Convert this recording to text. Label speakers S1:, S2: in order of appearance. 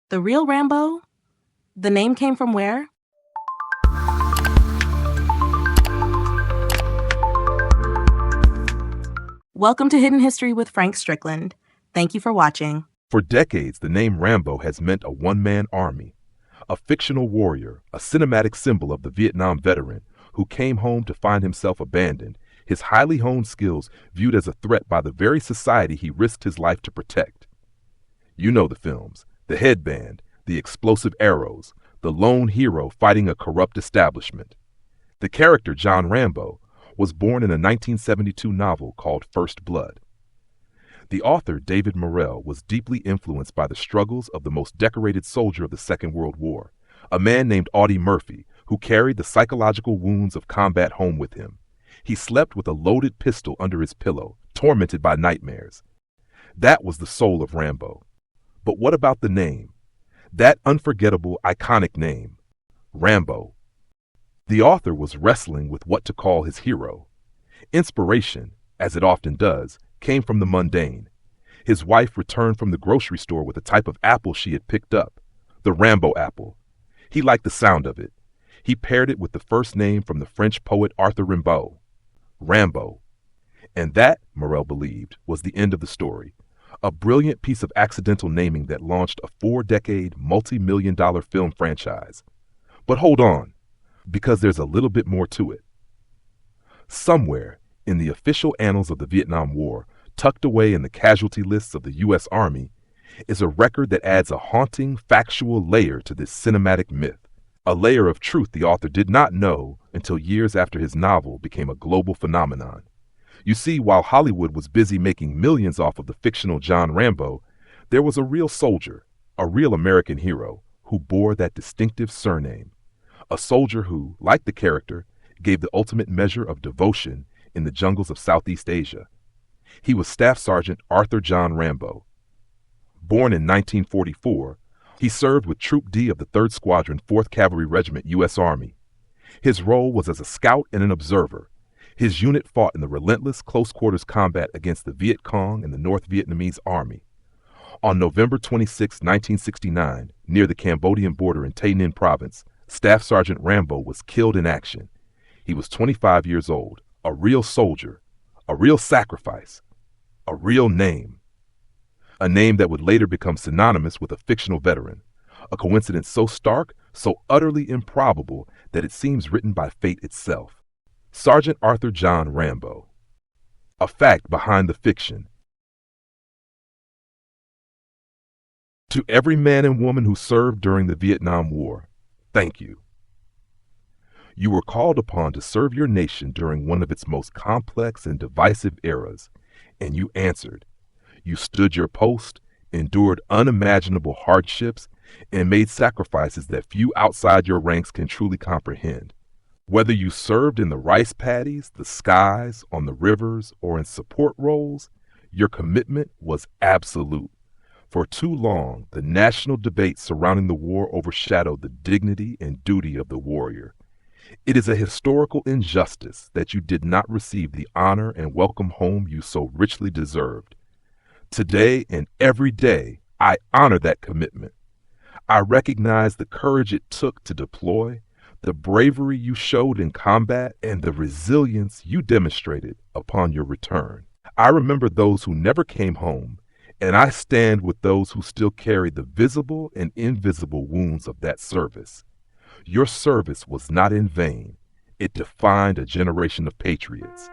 S1: The real Rambo? The name came from where? Welcome to Hidden History with Frank Strickland. Thank you for watching.
S2: For decades, the name Rambo has meant a one-man army, a fictional warrior, a cinematic symbol of the Vietnam veteran who came home to find himself abandoned, his highly honed skills viewed as a threat by the very society he risked his life to protect. You know the films, the headband, the explosive arrows, the lone hero fighting a corrupt establishment. The character, John Rambo, was born in a 1972 novel called First Blood. The author, David Morrell, was deeply influenced by the struggles of the most decorated soldier of the Second World War, a man named Audie Murphy, who carried the psychological wounds of combat home with him. He slept with a loaded pistol under his pillow, tormented by nightmares. That was the soul of Rambo. But what about the name? That unforgettable, iconic name, Rambo. The author was wrestling with what to call his hero. Inspiration, as it often does, came from the mundane. His wife returned from the grocery store with a type of apple she had picked up, the Rambo apple. He liked the sound of it. He paired it with the first name from the French poet Arthur Rimbaud, Rambo. And that, Morrell believed, was the end of the story. A brilliant piece of accidental naming that launched a 4-decade, multi-million-dollar film franchise. But hold on, because there's a little bit more to it. Somewhere in the official annals of the Vietnam War, tucked away in the casualty lists of the U.S. Army, is a record that adds a haunting, factual layer to this cinematic myth. A layer of truth the author did not know until years after his novel became a global phenomenon. You see, while Hollywood was busy making millions off of the fictional John Rambo, there was a real soldier, a real American hero, who bore that distinctive surname. A soldier who, like the character, gave the ultimate measure of devotion in the jungles of Southeast Asia. He was Staff Sergeant Arthur John Rambo. Born in 1944, he served with Troop D of the 3rd Squadron, 4th Cavalry Regiment, U.S. Army. His role was as a scout and an observer. His unit fought in the relentless close-quarters combat against the Viet Cong and the North Vietnamese Army. On November 26, 1969, near the Cambodian border in Tay Ninh Province, Staff Sergeant Rambo was killed in action. He was 25 years old, a real soldier, a real sacrifice, a real name. A name that would later become synonymous with a fictional veteran, a coincidence so stark, so utterly improbable that it seems written by fate itself. Sergeant Arthur John Rambo. A fact behind the fiction. To every man and woman who served during the Vietnam War, thank you. You were called upon to serve your nation during one of its most complex and divisive eras, and you answered. You stood your post, endured unimaginable hardships, and made sacrifices that few outside your ranks can truly comprehend. Whether you served in the rice paddies, the skies, on the rivers, or in support roles, your commitment was absolute. For too long, the national debate surrounding the war overshadowed the dignity and duty of the warrior. It is a historical injustice that you did not receive the honor and welcome home you so richly deserved. Today and every day, I honor that commitment. I recognize the courage it took to deploy, the bravery you showed in combat, and the resilience you demonstrated upon your return. I remember those who never came home, and I stand with those who still carry the visible and invisible wounds of that service. Your service was not in vain. It defined a generation of patriots.